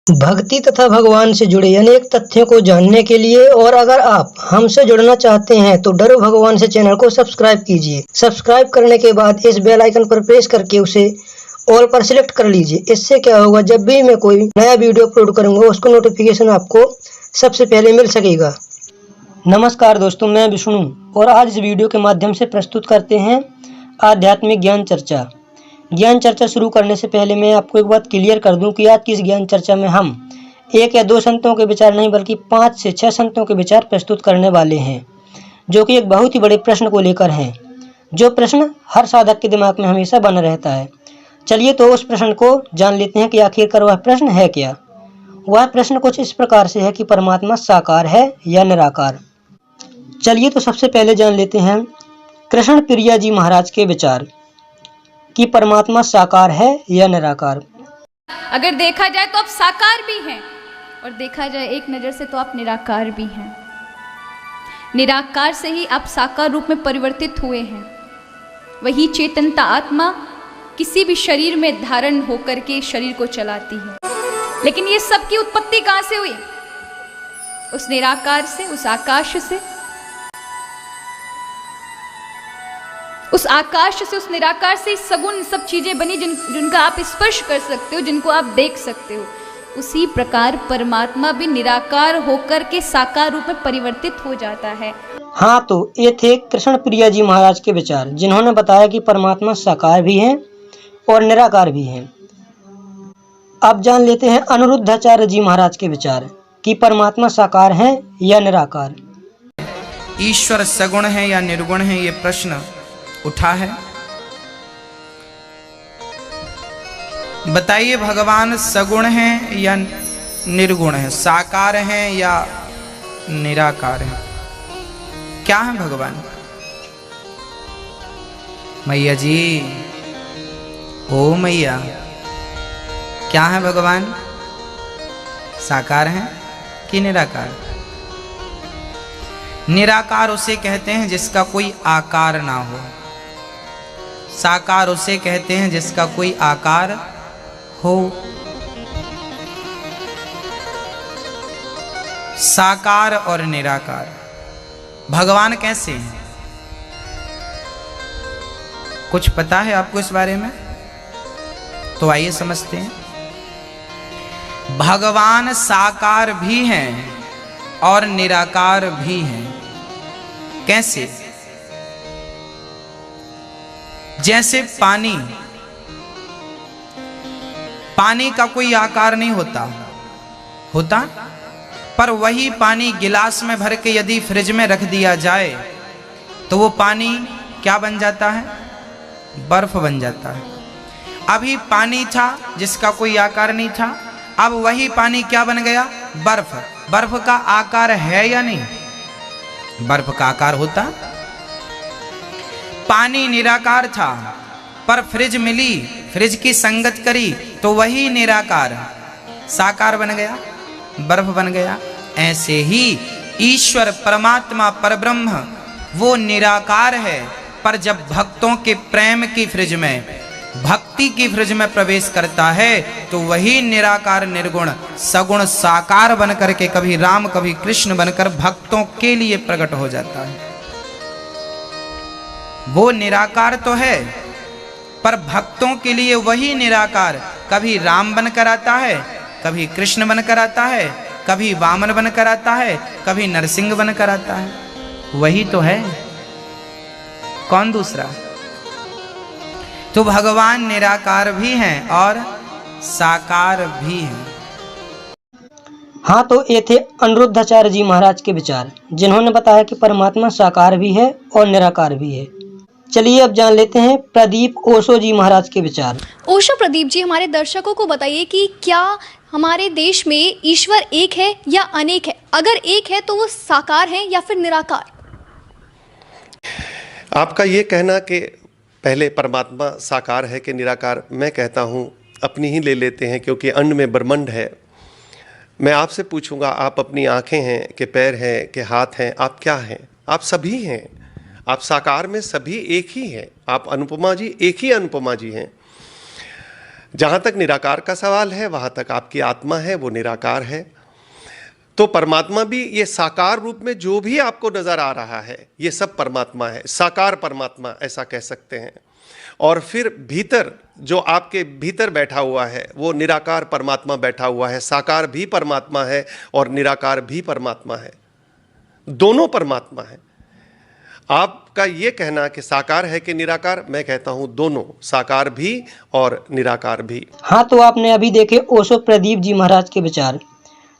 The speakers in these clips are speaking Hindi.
भक्ति तथा भगवान से जुड़े अनेक तथ्यों को जानने के लिए और अगर आप हमसे जुड़ना चाहते हैं तो डरो भगवान से चैनल को सब्सक्राइब कीजिए। सब्सक्राइब करने के बाद इस बेल आइकन पर प्रेस करके उसे ऑल पर सिलेक्ट कर लीजिए। इससे क्या होगा, जब भी मैं कोई नया वीडियो अपलोड करूंगा उसको नोटिफिकेशन आपको सबसे पहले मिल सकेगा। नमस्कार दोस्तों, मैं विष्णु और आज इस वीडियो के माध्यम से प्रस्तुत करते हैं आध्यात्मिक ज्ञान चर्चा। ज्ञान चर्चा शुरू करने से पहले मैं आपको एक बात क्लियर कर दूं कि आज की इस ज्ञान चर्चा में हम एक या दो संतों के विचार नहीं बल्कि 5 से 6 संतों के विचार प्रस्तुत करने वाले हैं, जो कि एक बहुत ही बड़े प्रश्न को लेकर हैं, जो प्रश्न हर साधक के दिमाग में हमेशा बना रहता है। चलिए तो उस प्रश्न को जान लेते हैं कि आखिरकार वह प्रश्न है क्या। वह प्रश्न कुछ इस प्रकार से है कि परमात्मा साकार है या निराकार। चलिए तो सबसे पहले जान लेते हैं कृष्ण प्रिया जी महाराज के विचार कि परमात्मा साकार है या निराकार। अगर देखा जाए तो आप साकार भी हैं और देखा जाए एक नज़र से तो आप निराकार भी हैं। निराकार से ही आप साकार रूप में परिवर्तित हुए हैं। वही चेतनता आत्मा किसी भी शरीर में धारण होकर के शरीर को चलाती है। लेकिन ये सब की उत्पत्ति कहाँ से हुई? उस निराकार से, उस आकाश से। उस आकाश से, उस निराकार से सगुण सब चीजें बनी जिनका आप स्पर्श कर सकते हो, जिनको आप देख सकते हो। उसी प्रकार परमात्मा भी निराकार होकर के साकार रूप में परिवर्तित हो जाता है। हाँ, तो ये थे कृष्ण प्रिया जी महाराज के विचार, जिन्होंने बताया कि परमात्मा साकार भी है और निराकार भी है। अब जान लेते हैं अनिरुद्धाचार्य जी महाराज के विचार कि परमात्मा साकार है या निराकार। ईश्वर सगुण है या निर्गुण है, ये प्रश्न उठा है। बताइए, भगवान सगुण है या निर्गुण है, साकार है या निराकार है? क्या है भगवान? मैया जी, ओ मैया, क्या है भगवान? साकार है कि निराकार? निराकार उसे कहते हैं जिसका कोई आकार ना हो। साकार उसे कहते हैं जिसका कोई आकार हो। साकार और निराकार भगवान कैसे हैं? कुछ पता है आपको इस बारे में? तो आइए समझते हैं। भगवान साकार भी हैं और निराकार भी हैं। कैसे? जैसे पानी का कोई आकार नहीं होता, पर वही पानी गिलास में भर के यदि फ्रिज में रख दिया जाए तो वो पानी क्या बन जाता है? बर्फ बन जाता है। अभी पानी था जिसका कोई आकार नहीं था, अब वही पानी क्या बन गया? बर्फ। बर्फ का आकार है या नहीं? बर्फ का आकार होता। पानी निराकार था, पर फ्रिज मिली, फ्रिज की संगत करी तो वही निराकार साकार बन गया, बर्फ बन गया। ऐसे ही ईश्वर परमात्मा परब्रह्म वो निराकार है, पर जब भक्तों के प्रेम की फ्रिज में, भक्ति की फ्रिज में प्रवेश करता है तो वही निराकार निर्गुण सगुण साकार बनकर के कभी राम कभी कृष्ण बनकर भक्तों के लिए प्रकट हो जाता है। वो निराकार तो है, पर भक्तों के लिए वही निराकार कभी राम बनकर आता है, कभी कृष्ण बनकर आता है, कभी वामन बनकर आता है, कभी नरसिंह बनकर आता है। वही तो है, कौन दूसरा? तो भगवान निराकार भी हैं और साकार भी हैं। हाँ, तो ये थे अनिरुद्धाचार्य जी महाराज के विचार, जिन्होंने बताया कि परमात्मा साकार भी है और निराकार भी है। चलिए अब जान लेते हैं प्रदीप ओशो जी महाराज के विचार। ओशो प्रदीप जी, हमारे दर्शकों को बताइए कि क्या हमारे देश में ईश्वर एक है या अनेक है? अगर एक है तो वो साकार है या फिर निराकार? आपका ये कहना कि पहले परमात्मा साकार है कि निराकार, मैं कहता हूँ अपनी ही ले लेते हैं, क्योंकि अंड में ब्रह्मांड है। मैं आपसे पूछूंगा, आप अपनी आंखें हैं कि पैर हैं कि हाथ हैं? आप क्या हैं? आप सभी हैं। आप साकार में सभी एक ही हैं। आप अनुपमा जी एक ही अनुपमा जी हैं। जहाँ तक निराकार का सवाल है, वहाँ तक आपकी आत्मा है वो निराकार है। तो परमात्मा भी ये साकार रूप में जो भी आपको नज़र आ रहा है ये सब परमात्मा है, साकार परमात्मा ऐसा कह सकते हैं। और फिर भीतर जो आपके भीतर बैठा हुआ है वो निराकार परमात्मा बैठा हुआ है। साकार भी परमात्मा है और निराकार भी परमात्मा है, दोनों परमात्मा है। आपका ये कहना कि साकार है कि निराकार, मैं कहता हूँ दोनों, साकार भी और निराकार भी। हाँ, तो आपने अभी देखे ओशो प्रदीप जी महाराज के विचार,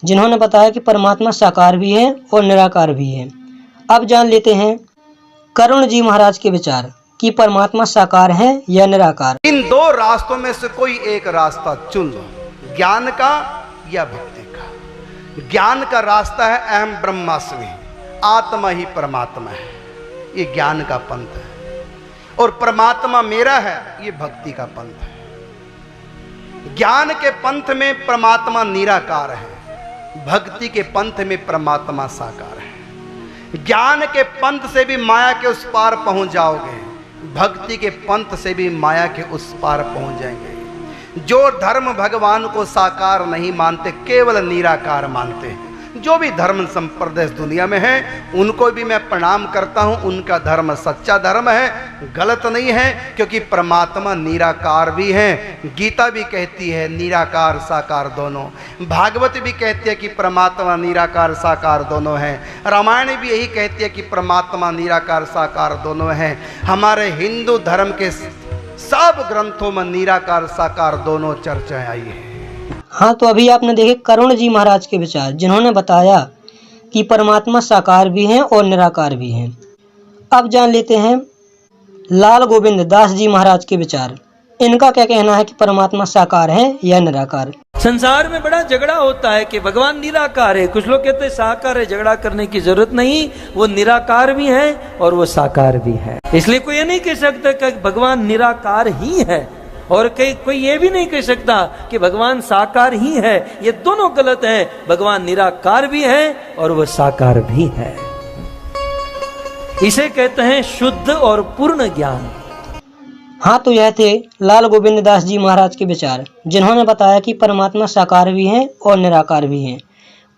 जिन्होंने बताया कि परमात्मा साकार भी है और निराकार भी है। अब जान लेते हैं करुण जी महाराज के विचार कि परमात्मा साकार है या निराकार। इन दो रास्तों में से कोई एक रास्ता चुन लो, ज्ञान का या भक्ति का। ज्ञान का रास्ता है अहम ब्रह्मास्मि, आत्मा ही परमात्मा है, ये ज्ञान का पंथ है। और परमात्मा मेरा है, ये भक्ति का पंथ है। ज्ञान के पंथ में परमात्मा निराकार है, भक्ति के पंथ में परमात्मा साकार है। ज्ञान के पंथ से भी माया के उस पार पहुंच जाओगे, भक्ति के पंथ से भी माया के उस पार पहुंच जाएंगे। जो धर्म भगवान को साकार नहीं मानते, केवल निराकार मानते हैं, जो भी धर्म संप्रदाय इस दुनिया में है उनको भी मैं प्रणाम करता हूं। उनका धर्म सच्चा धर्म है, गलत नहीं है, क्योंकि परमात्मा निराकार भी है। गीता भी कहती है निराकार साकार दोनों, भागवत भी कहती है कि परमात्मा निराकार साकार दोनों है, रामायण भी यही कहती है कि परमात्मा निराकार साकार दोनों है। हमारे हिंदू धर्म के सब ग्रंथों में निराकार साकार दोनों चर्चाएं आई है। हाँ, तो अभी आपने देखे करुण जी महाराज के विचार, जिन्होंने बताया कि परमात्मा साकार भी हैं और निराकार भी हैं। अब जान लेते हैं लाल गोविंद दास जी महाराज के विचार, इनका क्या कहना है कि परमात्मा साकार है या निराकार। संसार में बड़ा झगड़ा होता है कि भगवान निराकार है, कुछ लोग कहते हैं साकार है, झगड़ा करने की जरूरत नहीं, वो निराकार भी है और वो साकार भी है। इसलिए कोई ये नहीं कह सकता कि भगवान निराकार ही है, और कोई ये भी नहीं कह सकता कि भगवान साकार ही है। ये दोनों गलत है, भगवान निराकार भी है और वह साकार भी है। इसे कहते हैं शुद्ध और पूर्ण ज्ञान। हाँ, तो यह थे लाल गोविंद दास जी महाराज के विचार, जिन्होंने बताया कि परमात्मा साकार भी है और निराकार भी है।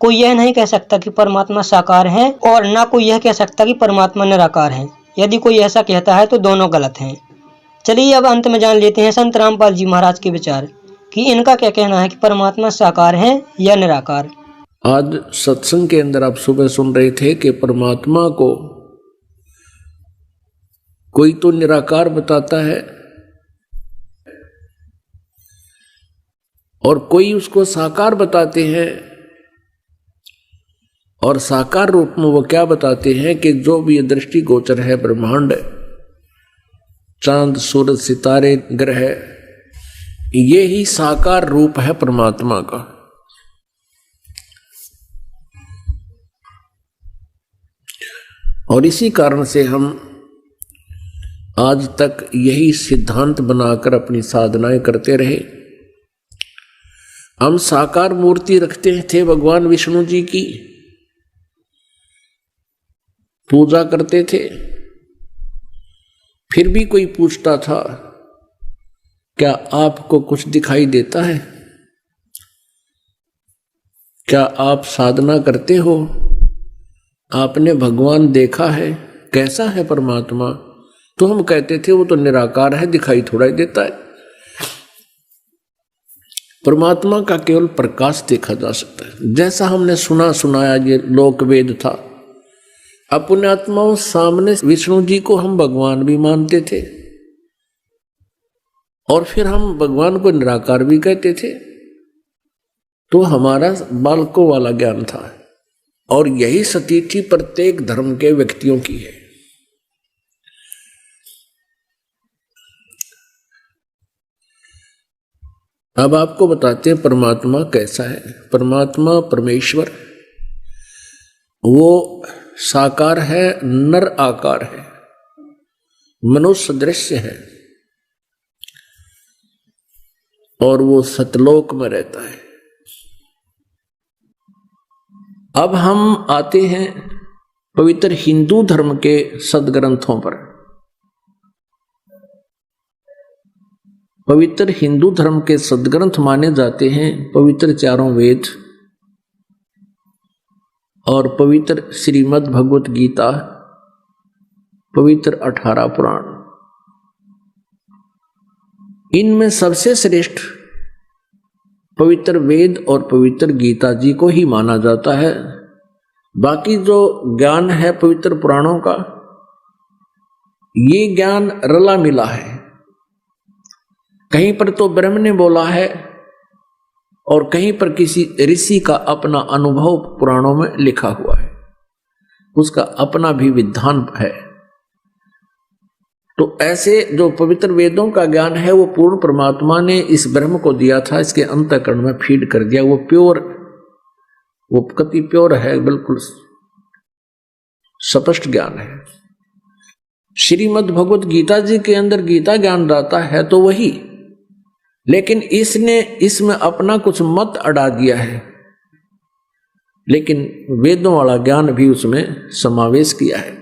कोई यह नहीं कह सकता कि परमात्मा साकार है और ना कोई यह कह सकता कि परमात्मा निराकार है। यदि कोई ऐसा कहता है तो दोनों गलत हैं। चलिए अब अंत में जान लेते हैं संत रामपाल जी महाराज के विचार कि इनका क्या कहना है कि परमात्मा साकार है या निराकार। आज सत्संग के अंदर आप सुबह सुन रहे थे कि परमात्मा को कोई तो निराकार बताता है और कोई उसको साकार बताते हैं। और साकार रूप में वो क्या बताते हैं कि जो भी दृष्टि गोचर है, ब्रह्मांड, चांद, सूरज, सितारे, ग्रह, ये ही साकार रूप है परमात्मा का। और इसी कारण से हम आज तक यही सिद्धांत बनाकर अपनी साधनाएं करते रहे। हम साकार मूर्ति रखते थे, भगवान विष्णु जी की पूजा करते थे। फिर भी कोई पूछता था क्या आपको कुछ दिखाई देता है, क्या आप साधना करते हो, आपने भगवान देखा है, कैसा है परमात्मा? तो हम कहते थे वो तो निराकार है, दिखाई थोड़ा ही देता है। परमात्मा का केवल प्रकाश देखा जा सकता है। जैसा हमने सुनाया ये लोक वेद था। अपने आत्माओं सामने विष्णु जी को हम भगवान भी मानते थे और फिर हम भगवान को निराकार भी कहते थे। तो हमारा बालकों वाला ज्ञान था और यही स्थिति प्रत्येक धर्म के व्यक्तियों की है। अब आपको बताते हैं परमात्मा कैसा है। परमात्मा परमेश्वर वो साकार है, नर आकार है, मनुष्य दृश्य है और वो सतलोक में रहता है। अब हम आते हैं पवित्र हिंदू धर्म के सदग्रंथों पर। पवित्र हिंदू धर्म के सदग्रंथ माने जाते हैं पवित्र चारों वेद और पवित्र श्रीमद् भगवत गीता, पवित्र 18 पुराण। इनमें सबसे श्रेष्ठ पवित्र वेद और पवित्र गीता जी को ही माना जाता है। बाकी जो ज्ञान है पवित्र पुराणों का, ये ज्ञान रला मिला है। कहीं पर तो ब्रह्म ने बोला है और कहीं पर किसी ऋषि का अपना अनुभव पुराणों में लिखा हुआ है, उसका अपना भी विधान है। तो ऐसे जो पवित्र वेदों का ज्ञान है वो पूर्ण परमात्मा ने इस ब्रह्म को दिया था, इसके अंतःकरण में फीड कर दिया। वो प्योर, वो कति प्योर है, बिल्कुल स्पष्ट ज्ञान है। श्रीमद् भगवत गीता जी के अंदर गीता ज्ञान रहता है तो वही, लेकिन इसने इसमें अपना कुछ मत अड़ा दिया है, लेकिन वेदों वाला ज्ञान भी उसमें समावेश किया है।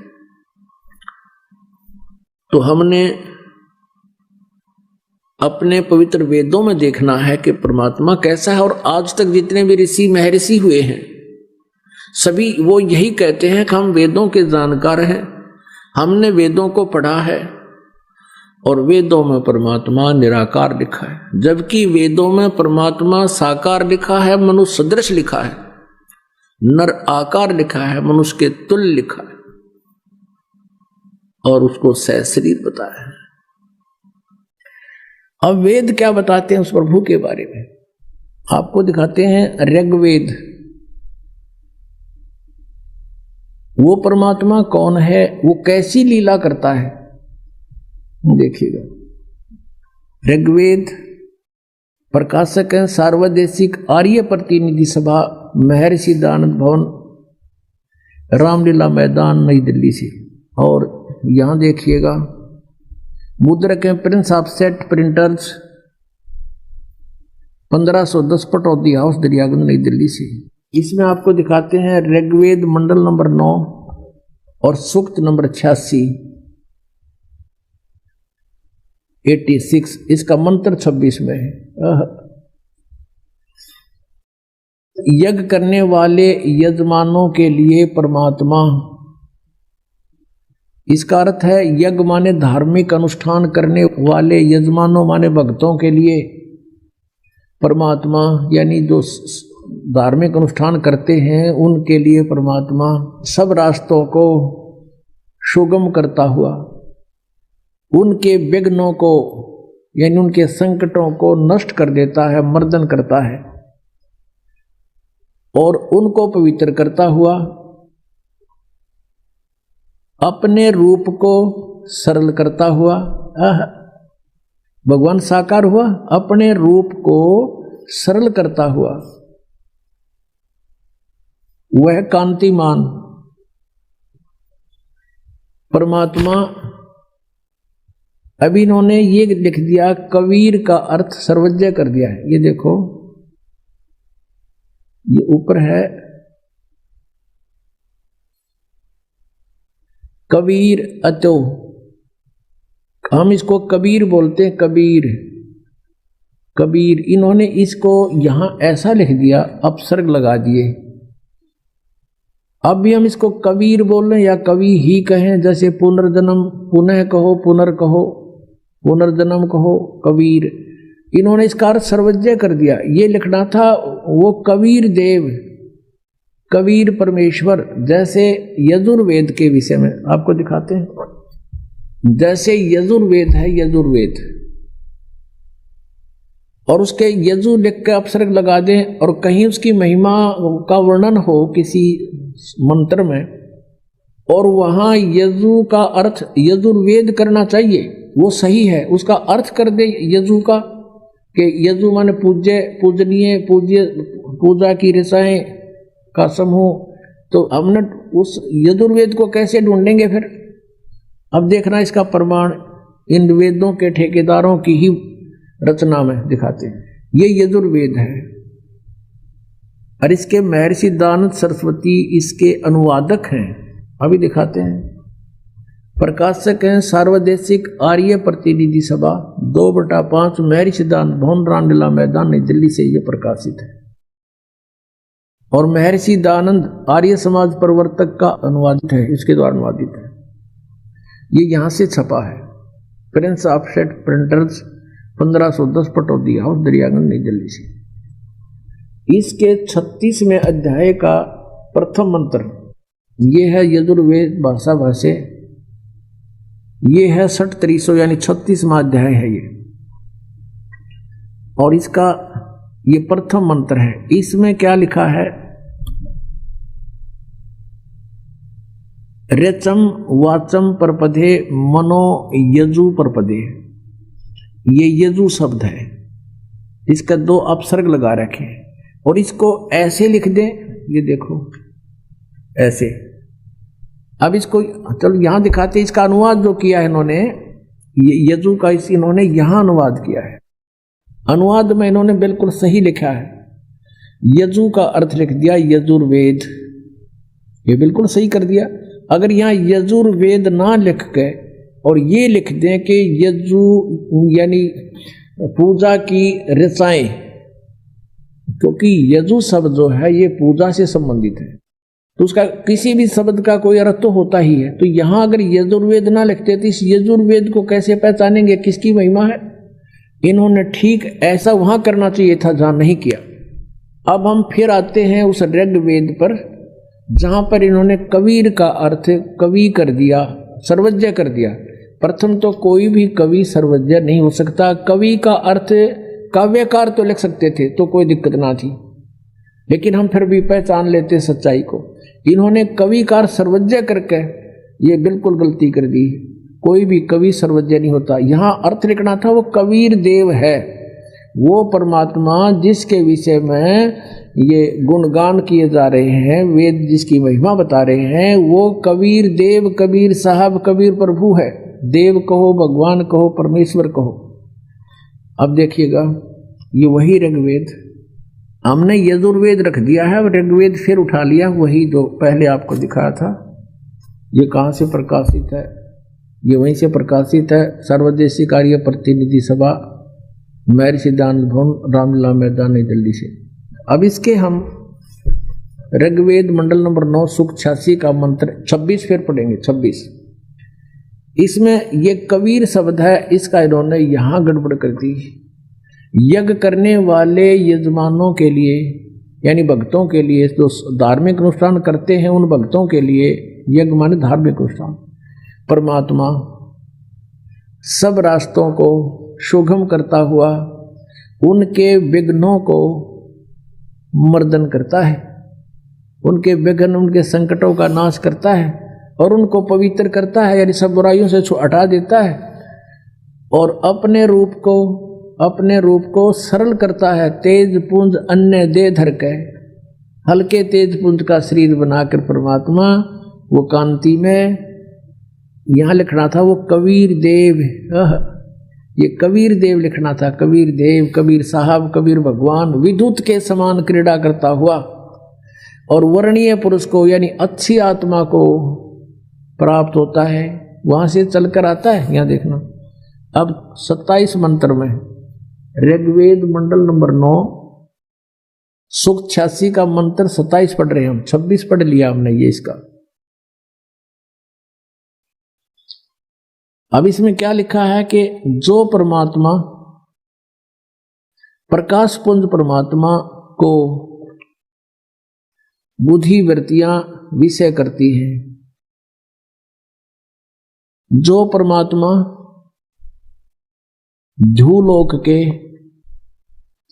तो हमने अपने पवित्र वेदों में देखना है कि परमात्मा कैसा है। और आज तक जितने भी ऋषि महर्षि हुए हैं सभी वो यही कहते हैं कि हम वेदों के जानकार हैं, हमने वेदों को पढ़ा है और वेदों में परमात्मा निराकार लिखा है, जबकि वेदों में परमात्मा साकार लिखा है, मनुष्य सदृश लिखा है, नर आकार लिखा है, मनुष्य के तुल्य लिखा है और उसको सहशरीर बताया है। अब वेद क्या बताते हैं उस प्रभु के बारे में, आपको दिखाते हैं ऋग्वेद। वो परमात्मा कौन है, वो कैसी लीला करता है, देखिएगा। ऋग्वेद प्रकाशक है सार्वदेशिक आर्य प्रतिनिधि सभा, महर्षि दानंद भवन, रामलीला मैदान, नई दिल्ली से। और यहां देखिएगा मुद्रक है Prince of set printers, 1510 Pataudi house, Daryaganj, नई दिल्ली से। इसमें आपको दिखाते हैं ऋग्वेद मंडल नंबर 9 और सूक्त नंबर 86 इसका मंत्र 26 में है। यज्ञ करने वाले यजमानों के लिए परमात्मा, इसका अर्थ है यज्ञ माने धार्मिक अनुष्ठान करने वाले, यजमानों माने भक्तों के लिए परमात्मा, यानी जो धार्मिक अनुष्ठान करते हैं उनके लिए परमात्मा सब रास्तों को सुगम करता हुआ, उनके विघ्नों को यानी उनके संकटों को नष्ट कर देता है, मर्दन करता है और उनको पवित्र करता हुआ अपने रूप को सरल करता हुआ। भगवान साकार हुआ, अपने रूप को सरल करता हुआ, वह कांतिमान परमात्मा। अभी इन्होंने ये लिख दिया, कबीर का अर्थ सर्वज्ञ कर दिया है। ये देखो, ये ऊपर है कबीर अतो, हम इसको कबीर बोलते हैं, कबीर कबीर। इन्होंने इसको यहां ऐसा लिख दिया, अपसर्ग लगा दिए। अब भी हम इसको कबीर बोल रहे हैं या कवि ही कहें, जैसे पुनर्जन्म पुनः कहो, पुनर्कहो, पुनर्जन्म कहो, कबीर। इन्होंने इसका अर्थ सर्वज्ञ कर दिया। ये लिखना था वो कबीर देव, कबीर परमेश्वर। जैसे यजुर्वेद के विषय में आपको दिखाते हैं, जैसे यजुर्वेद है, यजुर्वेद और उसके यजु लिख के अपसर्ग लगा दें और कहीं उसकी महिमा का वर्णन हो किसी मंत्र में और वहां यजु का अर्थ यजुर्वेद करना चाहिए, वो सही है। उसका अर्थ कर दे यजु का कि यजु माने पूज्य, पूजनीय, पूज्य, पूजा की रसाएं का समूह। तो हमने उस यजुर्वेद को कैसे ढूंढेंगे फिर? अब देखना इसका प्रमाण इन वेदों के ठेकेदारों की ही रचना में दिखाते हैं। ये यजुर्वेद है और इसके महर्षि दानंद सरस्वती इसके अनुवादक हैं। अभी दिखाते हैं। प्रकाशक हैं सार्वदेशिक आर्य प्रतिनिधि सभा 2/5 महर्षि सिद्धांत भवन रामलीला मैदान नई दिल्ली से ये प्रकाशित है। और महर्षि दयानंद आर्य समाज प्रवर्तक का अनुवादित है, इसके द्वारा अनुवादित है। ये यहां से छपा है, Prince offset printers 1510 Pataudi house Daryaganj नई दिल्ली से। इसके 36वें अध्याय का प्रथम मंत्र ये है यजुर्वेद भाषा भाष्य, ये है 6300 यानी 36वां अध्याय है ये। और इसका ये प्रथम मंत्र है। इसमें क्या लिखा है? रेचम वाचम परपदे मनो यजु परपदे, ये यजु शब्द है, इसका 2 अपसर्ग लगा रखे हैं। और इसको ऐसे लिख दें, ये देखो ऐसे। अब इसको चलो यहां दिखाते, इसका अनुवाद जो किया है इन्होंने, ये यजु का इन्होंने यहां अनुवाद किया है। अनुवाद में इन्होंने बिल्कुल सही लिखा है, यजु का अर्थ लिख दिया यजुर्वेद, ये बिल्कुल सही कर दिया। अगर यहां यजुर्वेद ना लिख के और ये लिख दें कि यजु यानी पूजा की ऋचाएं, क्योंकि यजु शब्द जो है ये पूजा से संबंधित है, तो उसका किसी भी शब्द का कोई अर्थ तो होता ही है। तो यहां अगर यजुर्वेद ना लिखते तो इस यजुर्वेद को कैसे पहचानेंगे किसकी महिमा है? इन्होंने ठीक ऐसा वहां करना चाहिए था जहां नहीं किया। अब हम फिर आते हैं उस ऋग्वेद पर, जहां पर इन्होंने कबीर का अर्थ कवि कर दिया, सर्वज्ञ कर दिया। प्रथम तो कोई भी कवि सर्वज्ञ नहीं हो सकता। कवि का अर्थ काव्यकार तो लिख सकते थे तो कोई दिक्कत ना थी, लेकिन हम फिर भी पहचान लेते सच्चाई को। इन्होंने कविकार सर्वज्ञ करके ये बिल्कुल गलती कर दी। कोई भी कवि सर्वज्ञ नहीं होता। यहां अर्थ लिखना था वो कबीर देव है, वो परमात्मा जिसके विषय में ये गुणगान किए जा रहे हैं, वेद जिसकी महिमा बता रहे हैं, वो कबीर देव, कबीर साहब, कबीर प्रभु है। देव कहो, भगवान कहो, परमेश्वर कहो। अब देखिएगा ये वही ऋग्वेद, हमने यजुर्वेद रख दिया है, ऋग्वेद फिर उठा लिया, वही जो पहले आपको दिखाया था। ये कहाँ से प्रकाशित है? ये वहीं से प्रकाशित है, सर्वदेशिक आर्य प्रतिनिधि सभा महर्षि दयानंद भवन रामलीला मैदान नई दिल्ली से। अब इसके हम ऋग्वेद मंडल नंबर 9 सूक्त 86 का मंत्र 26 फिर पढ़ेंगे। 26 इसमें ये कबीर शब्द है, इसका इन्होंने यहां गड़बड़ कर दी। यज्ञ करने वाले यजमानों के लिए यानी भक्तों के लिए, जो धार्मिक अनुष्ठान करते हैं उन भक्तों के लिए, यज्ञ माने धार्मिक अनुष्ठान, परमात्मा सब रास्तों को सुगम करता हुआ उनके विघ्नों को मर्दन करता है, उनके विघ्न उनके संकटों का नाश करता है और उनको पवित्र करता है, यानी सब बुराइयों से हटा देता है और अपने रूप को सरल करता है। तेज पुंज अन्य दे धर के, हल्के तेज पुंज का शरीर बनाकर परमात्मा वो कांति में, यहां लिखना था वो कबीर देव, ये कबीर देव लिखना था, कबीर देव, कबीर साहब, कबीर भगवान, विद्युत के समान क्रीड़ा करता हुआ और वर्णीय पुरुष को यानी अच्छी आत्मा को प्राप्त होता है, वहां से चलकर आता है। यहां देखना अब 27 मंत्र में ऋग्वेद मंडल नंबर 9 सूक्त 86 का मंत्र 27 पढ़ रहे हैं हम, 26 पढ़ लिया हमने ये इसका। अब इसमें क्या लिखा है कि जो परमात्मा प्रकाश पुंज परमात्मा को बुद्धि वृत्तियां विषय करती हैं, जो परमात्मा ध्रुवलोक के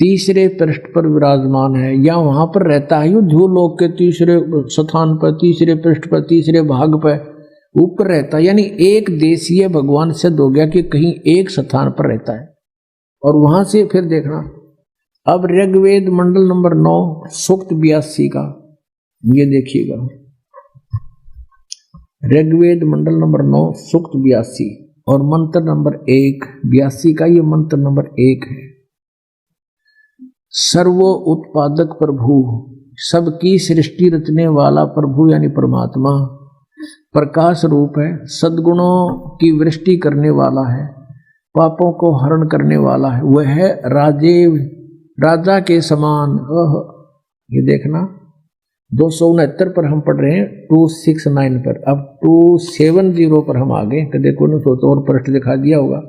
तीसरे पृष्ठ पर विराजमान है या वहां पर रहता है, ध्रुवलोक के तीसरे स्थान पर, तीसरे पृष्ठ पर, तीसरे भाग पर ऊपर रहता है, यानी एक देशीय भगवान सिद्ध हो गया कि कहीं एक स्थान पर रहता है। और वहां से फिर देखना अब ऋग्वेद मंडल नंबर 9 सूक्त 82 का ये देखिएगा, ऋग्वेद मंडल नंबर 9 सूक्त 82 और मंत्र नंबर 1 82 का ये मंत्र नंबर 1 है। सर्वो उत्पादक प्रभु, सबकी सृष्टि रचने वाला प्रभु यानी परमात्मा, प्रकाश रूप है, सद्गुणों की वृष्टि करने वाला है, पापों को हरण करने वाला है। वह है राजेव, राजा के समान। ये देखना 269 पर हम पढ़ रहे हैं, 269 पर। अब 270 पर हम आ गए। तो देखो ना, तो और पृष्ठ दिखा दिया होगा।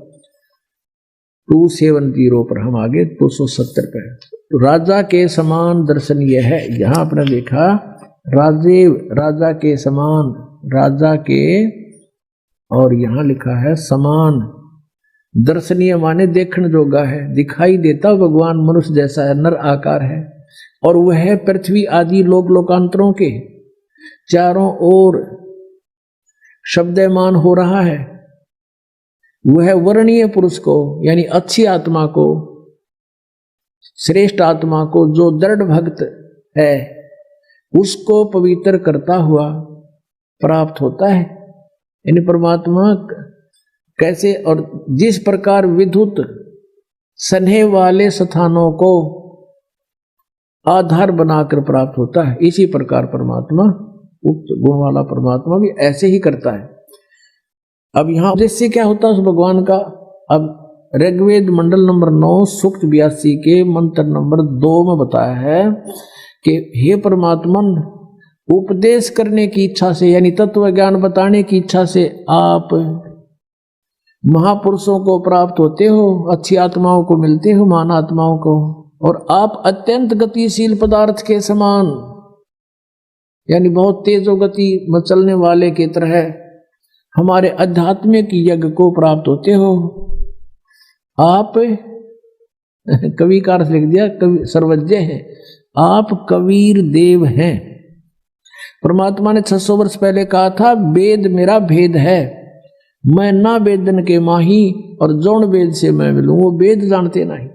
270 पर हम आगे 270 पर। तो राजा के समान दर्शन यह है। यहां आपने देखा राजेव, राजा के समान, राजा के, और यहां लिखा है समान। दर्शनीय माने देखने जोगा है, दिखाई देता भगवान मनुष्य जैसा है, नर आकार है। और वह है पृथ्वी आदि लोक लोकांतरों के चारों ओर शब्दमान हो रहा है। वह वर्णीय पुरुष को, यानी अच्छी आत्मा को, श्रेष्ठ आत्मा को, जो दृढ़ भक्त है उसको पवित्र करता हुआ प्राप्त होता है। यानी परमात्मा कैसे और जिस प्रकार विद्युत सन्हे वाले स्थानों को आधार बनाकर प्राप्त होता है, इसी प्रकार परमात्मा, उक्त गुण वाला परमात्मा भी ऐसे ही करता है। अब यहां उद्देश्य क्या होता है उस भगवान का? अब ऋग्वेद मंडल नंबर 9 सूक्त 82 के मंत्र नंबर 2 में बताया है कि हे परमात्मन, उपदेश करने की इच्छा से, यानी तत्व ज्ञान बताने की इच्छा से आप महापुरुषों को प्राप्त होते हो, अच्छी आत्माओं को मिलते हो, महान आत्माओं को। और आप अत्यंत गतिशील पदार्थ के समान, यानी बहुत तेजो गति में चलने वाले की तरह हमारे आध्यात्मिक यज्ञ को प्राप्त होते हो। आप कवि का अर्थ लिख दिया, कवि सर्वज्ञ हैं, आप कबीर देव हैं। परमात्मा ने 600 वर्ष पहले कहा था, वेद मेरा भेद है, मैं ना वेदन के माही और जौन वेद से मैं मिलूं। वो वेद जानते नहीं,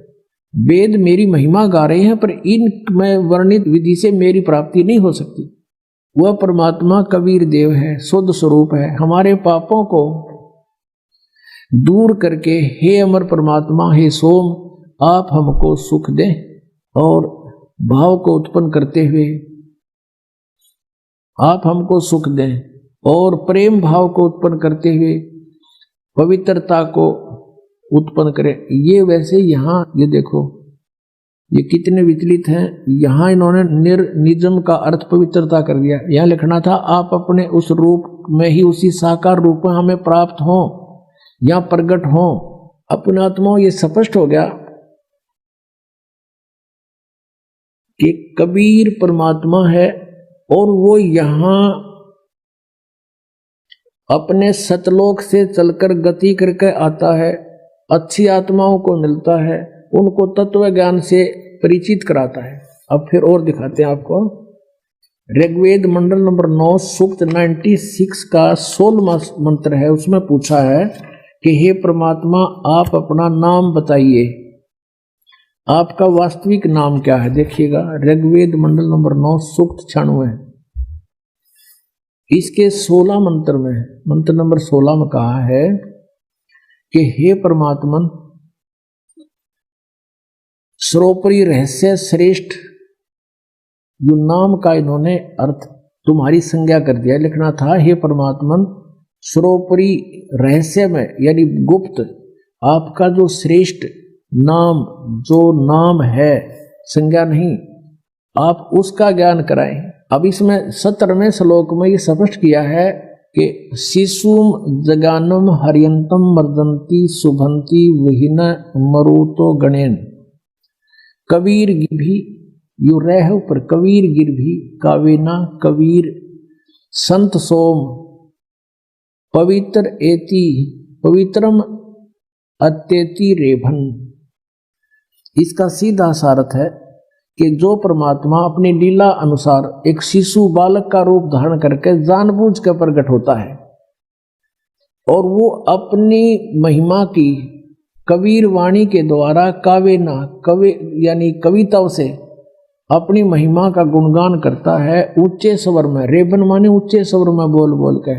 वेद मेरी महिमा गा रहे हैं, पर इन में वर्णित विधि से मेरी प्राप्ति नहीं हो सकती। वह परमात्मा कबीर देव है, शुद्ध स्वरूप है। हमारे पापों को दूर करके हे अमर परमात्मा, हे सोम, आप हमको सुख दें। और भाव को उत्पन्न करते हुए आप हमको सुख दें, और प्रेम भाव को उत्पन्न करते हुए पवित्रता को उत्पन्न करें। ये वैसे यहाँ ये देखो, ये कितने विचलित हैं। यहां इन्होंने निजम का अर्थ पवित्रता कर दिया। यहां लिखना था आप अपने उस रूप में ही, उसी साकार रूप में हमें प्राप्त हो या प्रकट हो। अपने आत्मा ये स्पष्ट हो गया कि कबीर परमात्मा है, और वो यहां अपने सतलोक से चलकर गति करके आता है, अच्छी आत्माओं को मिलता है, उनको तत्व ज्ञान से परिचित कराता है। अब फिर और दिखाते हैं आपको। ऋग्वेद मंडल नंबर 9 सूक्त 96 का 16वां मंत्र है। उसमें पूछा है कि हे परमात्मा, आप अपना नाम बताइए, आपका वास्तविक नाम क्या है? देखिएगा, ऋग्वेद मंडल नंबर 9 सूक्त 96, इसके 16 मंत्र में, मंत्र नंबर 16 में कहा है कि हे परमात्मन, सर्वोपरि रहस्य श्रेष्ठ, जो नाम का इन्होंने अर्थ तुम्हारी संज्ञा कर दिया। लिखना था हे परमात्मन, सर्वोपरि रहस्य में, यानी गुप्त, आपका जो श्रेष्ठ नाम, जो नाम है, संज्ञा नहीं, आप उसका ज्ञान कराएं। अब इसमें 17वें श्लोक में ये स्पष्ट किया है कि शिशुम जगानम हरियंतम मर्दंती शुभंती विहीन मरुतो गणेन। कबीर भी यू रह पर कबीर गिर भी कावेना कबीर संत सोम पवित्र एति पवित्रम अत्यति रेभन। इसका सीधा सारथ है कि जो परमात्मा अपनी लीला अनुसार एक शिशु बालक का रूप धारण करके जानबूझ कर प्रकट होता है, और वो अपनी महिमा की कबीर वाणी के द्वारा कावेना, कवि यानी कविताओं से अपनी महिमा का गुणगान करता है ऊंचे स्वर में। रेबन माने ऊंचे स्वर में बोल बोल के,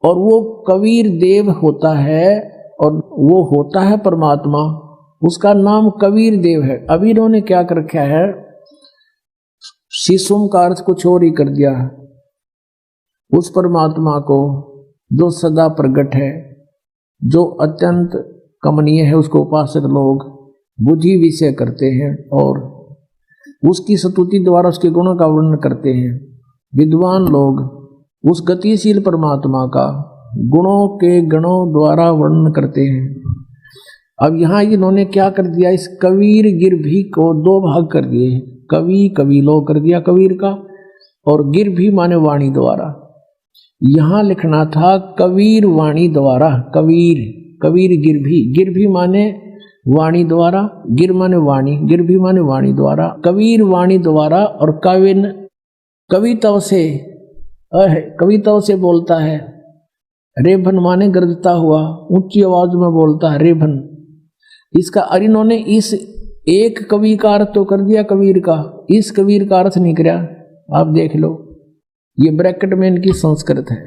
और वो कबीर देव होता है, और वो होता है परमात्मा, उसका नाम कबीर देव है। अभी इन्होंने क्या कर रखा है, शिशुम का अर्थ कुछ और ही कर दिया है। उस परमात्मा को जो सदा प्रकट है, जो अत्यंत कमनीय है, उसको उपासक लोग बुद्धि विषय करते हैं और उसकी स्तुति द्वारा उसके गुणों का वर्णन करते हैं। विद्वान लोग उस गतिशील परमात्मा का गुणों के गणों द्वारा वर्णन करते हैं। अब यहाँ इन्होंने क्या कर दिया, इस कबीर गिरभी को दो भाग कर दिए। कवि कबीलो कर दिया कबीर का, और गिरभी माने वाणी द्वारा। यहाँ लिखना था कबीर वाणी द्वारा, कबीर कबीर गिरभी, गिरभी माने वाणी द्वारा, गिर माने वाणी, गिरभी माने वाणी द्वारा, कबीर वाणी द्वारा। और कविन कविताओं से बोलता है। रेभन माने गरजता हुआ, ऊंची आवाज में बोलता है रेभन। इसका इन्होंने इस एक कवि का अर्थ तो कर दिया कबीर का, इस कबीर का अर्थ नहीं किया। आप देख लो, ये ब्रैकेट में इनकी संस्कृत है,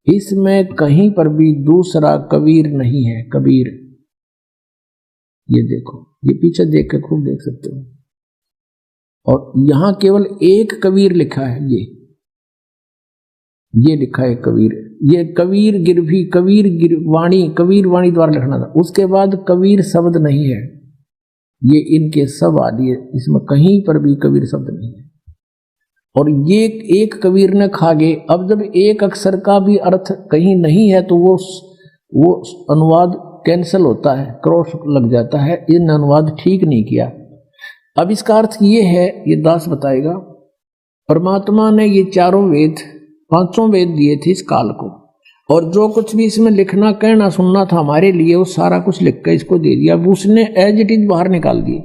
इसमें कहीं पर भी दूसरा कबीर नहीं है। कबीर ये देखो, ये पीछे देख के खूब देख सकते हो। और यहां केवल एक कबीर लिखा है, ये लिखा है कबीर। ये कबीर गिरभी, कबीर वाणी द्वारा लिखना था। उसके बाद कबीर शब्द नहीं है, ये इनके सब आदि है, इसमें कहीं पर भी कबीर शब्द नहीं है। और ये एक कबीर ने खा गए। अब जब एक अक्षर का भी अर्थ कहीं नहीं है तो वो अनुवाद कैंसिल होता है, क्रॉस लग जाता है। इन अनुवाद ठीक नहीं किया। अब इसका अर्थ ये है, ये दास बताएगा, परमात्मा ने ये चारों वेद, पांचों वेद दिए थे इस काल को, और जो कुछ भी इसमें लिखना कहना सुनना था हमारे लिए, वो सारा कुछ लिख कर इसको दे दिया। अब उसने एज इट इज बाहर निकाल दिए।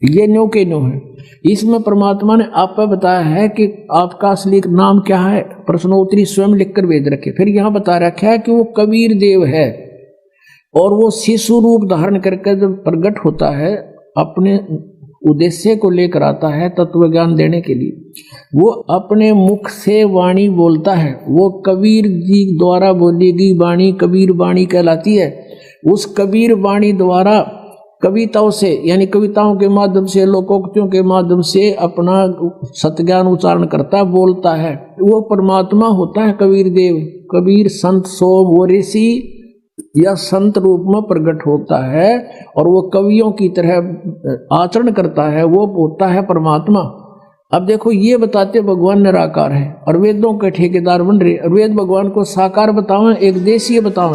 ये न्यो के न्यो है। इसमें परमात्मा ने आप पर बताया है कि आपका असली नाम क्या है, प्रश्नोत्तरी स्वयं लिखकर भेज रखे। फिर यहाँ बता रखा है कि वो कबीर देव है, और वो शिशु रूप धारण करके जब प्रकट होता है अपने उद्देश्य को लेकर आता है तत्व ज्ञान देने के लिए, वो अपने मुख से वाणी बोलता है। वो कबीर जी द्वारा बोली गई वाणी कबीर वाणी कहलाती है। उस कबीर वाणी द्वारा कविताओं से, यानी कविताओं के माध्यम से, लोकोक्तियों के माध्यम से अपना सतज्ञान उच्चारण करता, बोलता है। वो परमात्मा होता है कबीर देव। कबीर संत सोम, वो ऋषि या संत रूप में प्रकट होता है, और वो कवियों की तरह आचरण करता है, वो होता है परमात्मा। अब देखो, ये बताते भगवान निराकार है और वेदों के ठेकेदार बन रहे। और वेद भगवान को साकार बताओ, एक देशीय बताओ।